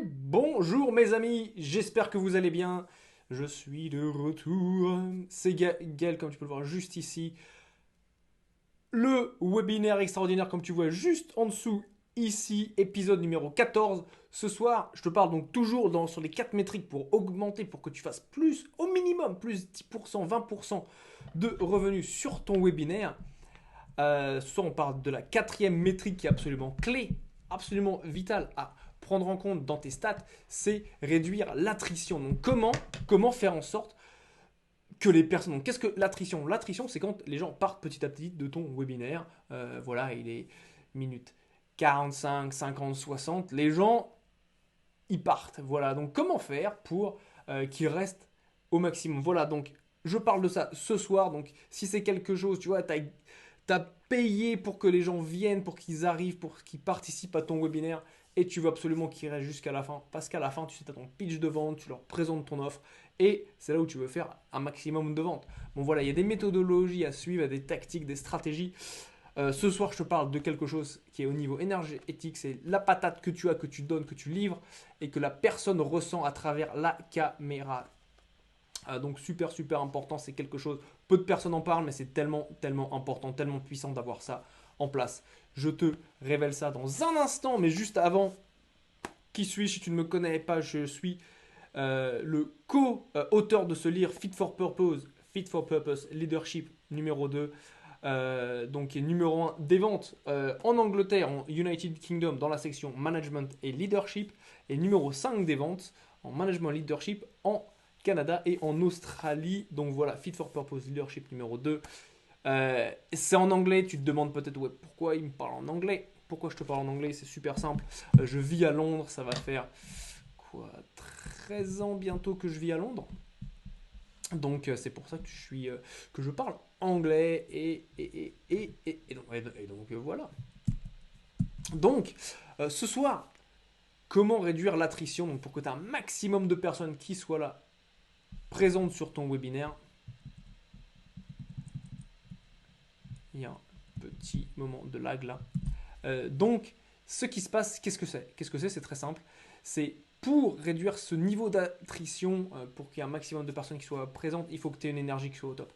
bonjour mes amis, j'espère que vous allez bien. Je suis de retour. C'est Gaël, comme tu peux le voir juste ici. Le webinaire extraordinaire, comme tu vois juste en dessous, ici, épisode numéro 14. Ce soir, je te parle donc toujours sur les 4 métriques pour augmenter, pour que tu fasses plus, au minimum, plus 10%, 20% de revenus sur ton webinaire. Ce soir, on parle de la quatrième métrique qui est absolument clé, absolument vitale à prendre en compte dans tes stats, c'est réduire l'attrition. Donc comment faire en sorte que les personnes... Donc qu'est-ce que l'attrition? L'attrition, c'est quand les gens partent petit à petit de ton webinaire. Voilà, il est minute 45, 50, 60. Les gens, ils partent. Voilà, donc comment faire pour qu'ils restent au maximum? Voilà, donc je parle de ça ce soir. Donc si c'est quelque chose, tu vois, t'as payé pour que les gens viennent, pour qu'ils arrivent, pour qu'ils participent à ton webinaire et tu veux absolument qu'ils restent jusqu'à la fin. Parce qu'à la fin, tu sais, tu as ton pitch de vente, tu leur présentes ton offre et c'est là où tu veux faire un maximum de ventes. Bon voilà, il y a des méthodologies à suivre, il y a des tactiques, des stratégies. Ce soir, je te parle de quelque chose qui est au niveau énergétique, c'est la patate que tu as, que tu donnes, que tu livres et que la personne ressent à travers la caméra. Donc super important, c'est quelque chose, peu de personnes en parlent, mais c'est tellement important, tellement puissant d'avoir ça en place. Je te révèle ça dans un instant, mais juste avant, qui suis-je? Si tu ne me connais pas, je suis le co-auteur de ce livre Fit for Purpose Leadership numéro 2, donc qui est numéro 1 des ventes en Angleterre, en United Kingdom, dans la section Management et Leadership, et numéro 5 des ventes en Management et Leadership en Canada et en Australie. Donc voilà, Fit for Purpose Leadership numéro 2. C'est en anglais, tu te demandes peut-être ouais, pourquoi il me parle en anglais. Pourquoi je te parle en anglais? C'est super simple. Je vis à Londres, ça va faire quoi 13 ans bientôt que je vis à Londres. Donc c'est pour ça que je parle anglais et donc voilà. Donc ce soir, comment réduire l'attrition donc pour que tu aies un maximum de personnes qui soient là présentes sur ton webinaire. Il y a un petit moment de lag là. Donc ce qui se passe, qu'est-ce que c'est? Qu'est-ce que c'est? C'est très simple. C'est pour réduire ce niveau d'attrition, pour qu'il y ait un maximum de personnes qui soient présentes, il faut que tu aies une énergie qui soit au top.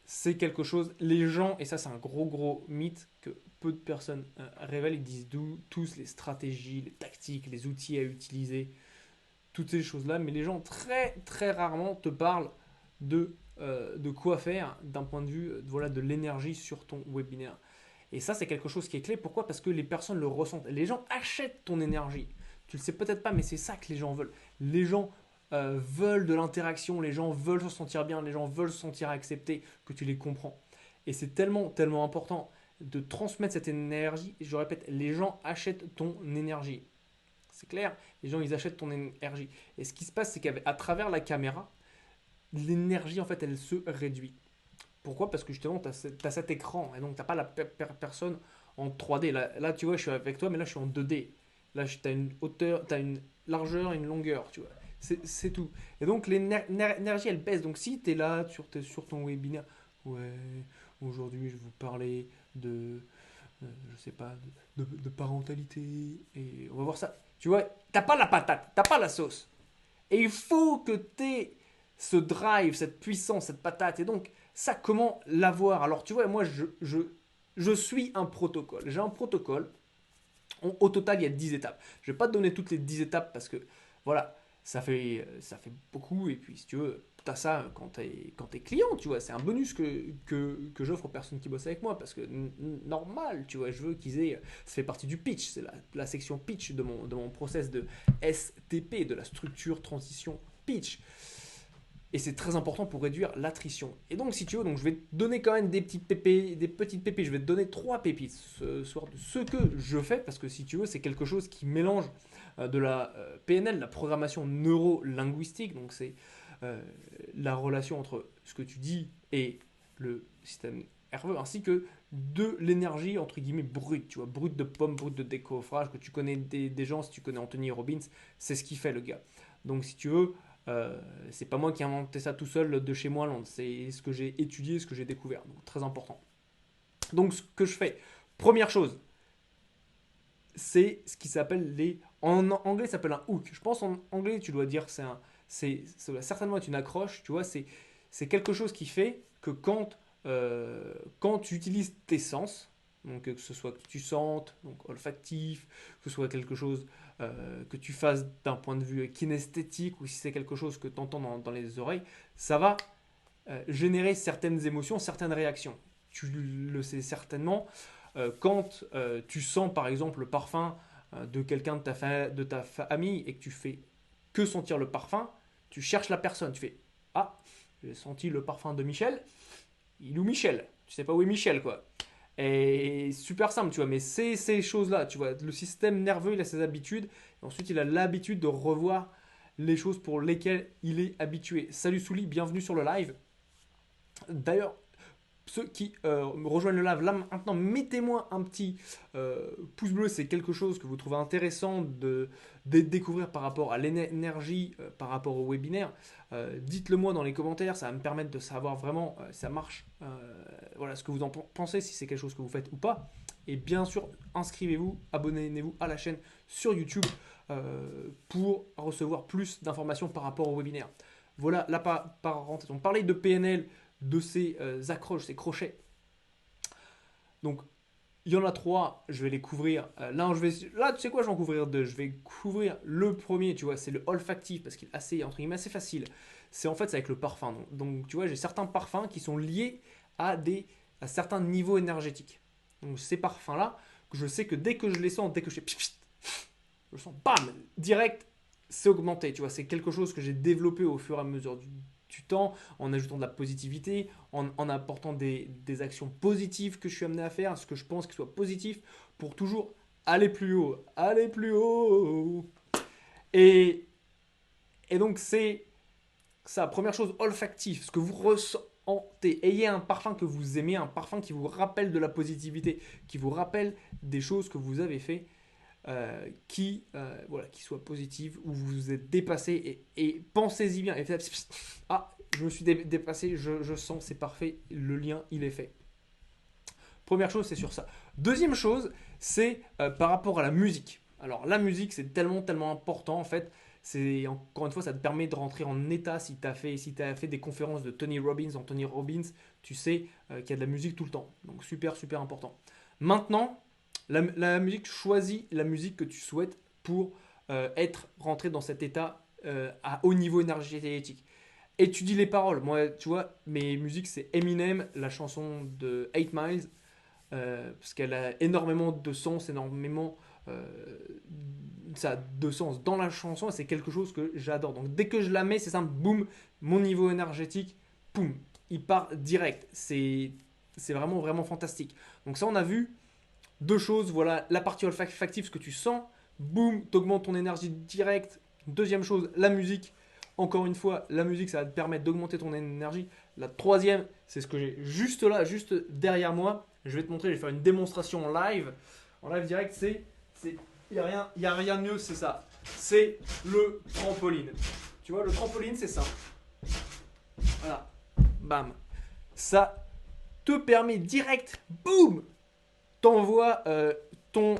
C'est quelque chose, les gens, et ça c'est un gros mythe que peu de personnes révèlent, ils disent tous les stratégies, les tactiques, les outils à utiliser, toutes ces choses-là, mais les gens très rarement te parlent de quoi faire d'un point de vue voilà, de l'énergie sur ton webinaire. Et ça c'est quelque chose qui est clé, pourquoi? Parce que les personnes le ressentent, les gens achètent ton énergie. Tu le sais peut-être pas, mais c'est ça que les gens veulent. Les gens veulent de l'interaction, les gens veulent se sentir bien, les gens veulent se sentir acceptés, que tu les comprends. Et c'est tellement important de transmettre cette énergie. Et je répète, les gens achètent ton énergie. C'est clair, les gens ils achètent ton énergie. Et ce qui se passe, c'est qu'à travers la caméra, l'énergie en fait elle se réduit. Pourquoi? Parce que justement tu as cet écran et donc tu n'as pas la personne en 3D. Là, tu vois, je suis avec toi, mais là je suis en 2D. Là tu as une hauteur, tu as une largeur et une longueur, tu vois. C'est tout. Et donc l'énergie elle baisse. Donc si tu es là sur ton webinaire, ouais, aujourd'hui je vais vous parler je sais pas, de parentalité. Et on va voir ça. Tu vois, t'as pas la patate, t'as pas la sauce. Et il faut que t'aies ce drive, cette puissance, cette patate. Et donc, ça, comment l'avoir? Alors, tu vois, moi, je suis un protocole. J'ai un protocole. Au total, il y a 10 étapes. Je vais pas te donner toutes les 10 étapes parce que, voilà, ça fait beaucoup. Et puis, si tu veux, tu as ça quand t'es client, tu vois. C'est un bonus que j'offre aux personnes qui bossent avec moi parce que, normal, tu vois, je veux qu'ils aient. Ça fait partie du pitch. C'est la section pitch de mon process de STP, de la structure transition pitch. Et c'est très important pour réduire l'attrition. Et donc, si tu veux, donc je vais te donner quand même des petites pépites. Je vais te donner 3 pépites ce soir de ce que je fais, parce que si tu veux, c'est quelque chose qui mélange de la PNL, la programmation neuro-linguistique. Donc, c'est la relation entre ce que tu dis et le système nerveux, ainsi que de l'énergie, entre guillemets, brute. Tu vois, brute de pomme, brute de décoffrage, que tu connais des gens, si tu connais Anthony Robbins, c'est ce qu'il fait, le gars. Donc, si tu veux, c'est pas moi qui ai inventé ça tout seul de chez moi à Londres, c'est ce que j'ai étudié, ce que j'ai découvert, donc très important. Donc ce que je fais, première chose, c'est ce qui s'appelle les... En anglais, ça s'appelle un hook. Je pense en anglais, tu dois dire que ça doit certainement être une accroche. Tu vois, c'est quelque chose qui fait que quand tu utilises tes sens, donc que ce soit que tu sentes, donc olfactif, que ce soit quelque chose que tu fasses d'un point de vue kinesthétique ou si c'est quelque chose que tu entends dans les oreilles, ça va générer certaines émotions, certaines réactions. Tu le sais certainement. Quand tu sens par exemple le parfum de quelqu'un de ta famille et que tu fais que sentir le parfum, tu cherches la personne. Tu fais ah, j'ai senti le parfum de Michel. Il est où Michel? Tu sais pas où est Michel quoi. Et super simple, tu vois, mais c'est ces choses-là, tu vois. Le système nerveux, il a ses habitudes, et ensuite il a l'habitude de revoir les choses pour lesquelles il est habitué. Salut Souli, bienvenue sur le live. D'ailleurs, ceux qui me rejoignent le live là maintenant, mettez-moi un petit pouce bleu, c'est quelque chose que vous trouvez intéressant de découvrir par rapport à l'énergie, par rapport au webinaire. Dites-le moi dans les commentaires, ça va me permettre de savoir vraiment si ça marche, voilà ce que vous en pensez, si c'est quelque chose que vous faites ou pas. Et bien sûr, inscrivez-vous, abonnez-vous à la chaîne sur YouTube pour recevoir plus d'informations par rapport au webinaire. Voilà la parenthèse. On parlait de PNL, de ces accroches, ces crochets. Donc, il y en a trois, je vais les couvrir. Là, tu sais quoi, je vais en couvrir deux. Je vais couvrir le premier, tu vois, c'est le olfactif parce qu'il est assez, entre guillemets, assez facile. C'est en fait, c'est avec le parfum. Donc, tu vois, j'ai certains parfums qui sont liés à certains niveaux énergétiques. Donc, ces parfums-là, je sais que dès que je les sens, dès que je le sens, bam, direct, c'est augmenté. Tu vois, c'est quelque chose que j'ai développé au fur et à mesure du temps, en ajoutant de la positivité, en apportant des actions positives que je suis amené à faire, ce que je pense qui soit positif, pour toujours aller plus haut, aller plus haut. Et, et donc c'est ça, première chose, olfactif, ce que vous ressentez. Ayez un parfum que vous aimez, un parfum qui vous rappelle de la positivité, qui vous rappelle des choses que vous avez fait voilà, qui soit positive, où vous vous êtes dépassé et pensez-y bien. Et ah, je me suis dépassé, je sens, c'est parfait, le lien, il est fait. Première chose, c'est sur ça. Deuxième chose, c'est par rapport à la musique. Alors la musique, c'est tellement, tellement important en fait. C'est encore une fois, ça te permet de rentrer en état si tu as fait des conférences de Tony Robbins, tu sais qu'il y a de la musique tout le temps. Donc super, super important. Maintenant, la musique, tu choisis la musique que tu souhaites pour être rentré dans cet état à haut niveau énergétique. Étudie les paroles. Moi, tu vois, mes musiques, c'est Eminem, la chanson de 8 Miles, parce qu'elle a énormément de sens, euh, ça a de sens dans la chanson, et c'est quelque chose que j'adore. Donc dès que je la mets, c'est simple, boum, mon niveau énergétique, boum, il part direct. C'est vraiment, vraiment fantastique. Donc ça, on a vu deux choses, voilà, la partie olfactive, ce que tu sens, boum, t'augmentes ton énergie direct. Deuxième chose, la musique. Encore une fois, la musique, ça va te permettre d'augmenter ton énergie. La troisième, c'est ce que j'ai juste là, juste derrière moi. Je vais te montrer, je vais faire une démonstration en live direct. Il n'y a rien de mieux, c'est ça. C'est le trampoline. Tu vois, le trampoline, c'est ça. Voilà, bam. Ça te permet direct, boum, t'envoies ton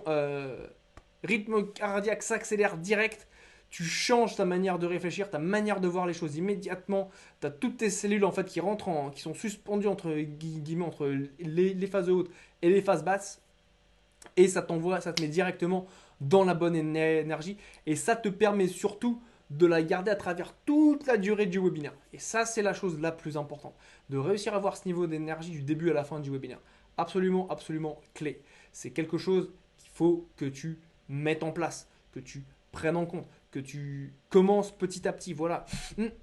rythme cardiaque s'accélère direct, tu changes ta manière de réfléchir, ta manière de voir les choses immédiatement, tu as toutes tes cellules en fait qui sont suspendues entre guillemets entre les phases hautes et les phases basses, et ça te met directement dans la bonne énergie, et ça te permet surtout de la garder à travers toute la durée du webinaire. Et ça, c'est la chose la plus importante, de réussir à avoir ce niveau d'énergie du début à la fin du webinaire. Absolument, absolument clé. C'est quelque chose qu'il faut que tu mettes en place, que tu prennes en compte, que tu commences petit à petit. Voilà.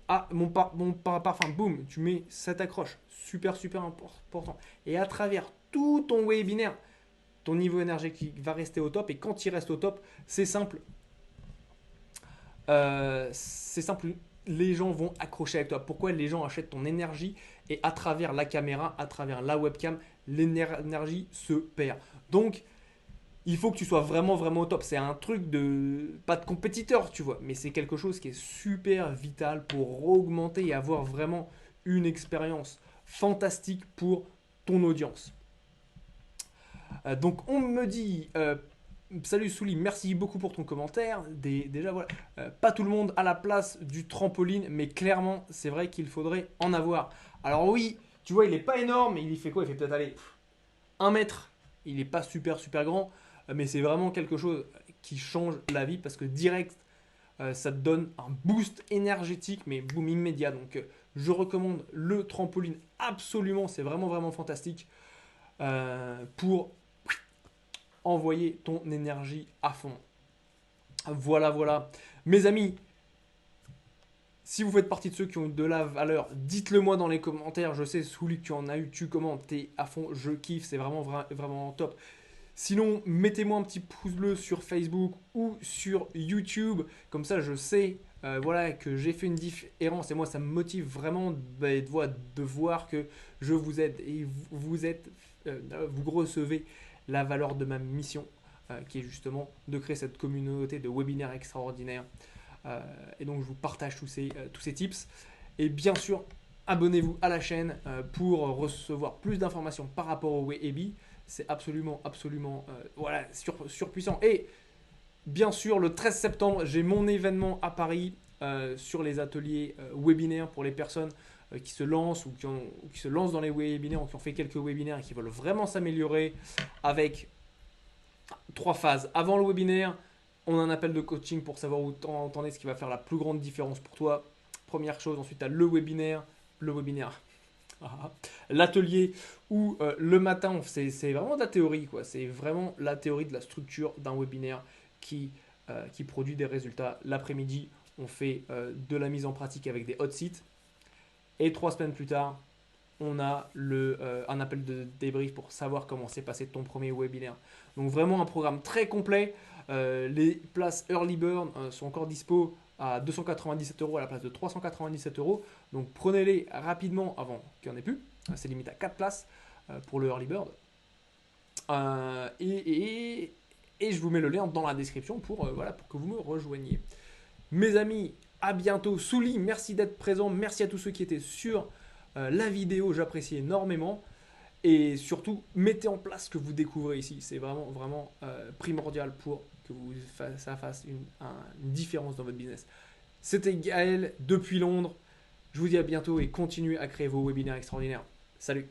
Ah, mon parfum, boum, tu mets cette accroche. Super, super important. Et à travers tout ton webinaire, ton niveau énergétique va rester au top. Et quand il reste au top, c'est simple. Les gens vont accrocher avec toi. Pourquoi les gens achètent ton énergie? Et à travers la caméra, à travers la webcam, l'énergie se perd. Donc, il faut que tu sois vraiment, vraiment au top. C'est un truc de... pas de compétiteur, tu vois, mais c'est quelque chose qui est super vital pour augmenter et avoir vraiment une expérience fantastique pour ton audience. Donc, on me dit... Salut Souli, merci beaucoup pour ton commentaire. Déjà, voilà, pas tout le monde a la place du trampoline, mais clairement, c'est vrai qu'il faudrait en avoir. Alors oui, tu vois, il est pas énorme, il fait quoi? Il fait peut-être aller 1 mètre. Il n'est pas super super grand, mais c'est vraiment quelque chose qui change la vie parce que direct, ça te donne un boost énergétique, mais boum immédiat. Donc je recommande le trampoline absolument, c'est vraiment vraiment fantastique pour envoyer ton énergie à fond. Voilà, voilà. Mes amis, si vous faites partie de ceux qui ont de la valeur, dites-le moi dans les commentaires. Je sais, Souli, que tu en as eu, tu commentes, t'es à fond, je kiffe, c'est vraiment, vraiment top. Sinon, mettez-moi un petit pouce bleu sur Facebook ou sur YouTube. Comme ça, je sais voilà, que j'ai fait une différence. Et moi, ça me motive vraiment de voir que je vous aide. Et vous recevez la valeur de ma mission, qui est justement de créer cette communauté de webinaires extraordinaires. Et donc, je vous partage tous ces tips. Et bien sûr, abonnez-vous à la chaîne pour recevoir plus d'informations par rapport au Webi. C'est absolument, absolument voilà, surpuissant. Et bien sûr, le 13 septembre, j'ai mon événement à Paris sur les ateliers webinaires pour les personnes qui se lancent ou qui se lancent dans les webinaires ou qui ont fait quelques webinaires et qui veulent vraiment s'améliorer avec 3 phases. Avant le webinaire, on a un appel de coaching pour savoir où t'en es, ce qui va faire la plus grande différence pour toi. Première chose. Ensuite, tu as le webinaire. L'atelier où le matin, c'est vraiment de la théorie, quoi. C'est vraiment la théorie de la structure d'un webinaire qui produit des résultats. L'après-midi, on fait de la mise en pratique avec des hot sites. Et 3 semaines plus tard, on a un appel de débrief pour savoir comment s'est passé ton premier webinaire. Donc vraiment un programme très complet. Les places Early Bird sont encore dispo à 297 € à la place de 397 €. Donc prenez-les rapidement avant qu'il n'y en ait plus. C'est limité à 4 places pour le Early Bird. Et je vous mets le lien dans la description pour que vous me rejoigniez. Mes amis, à bientôt. Souli, merci d'être présent. Merci à tous ceux qui étaient sur la vidéo. J'apprécie énormément. Et surtout, mettez en place ce que vous découvrez ici. C'est vraiment, vraiment primordial pour que ça fasse une différence dans votre business. C'était Gaël depuis Londres. Je vous dis à bientôt et continuez à créer vos webinaires extraordinaires. Salut!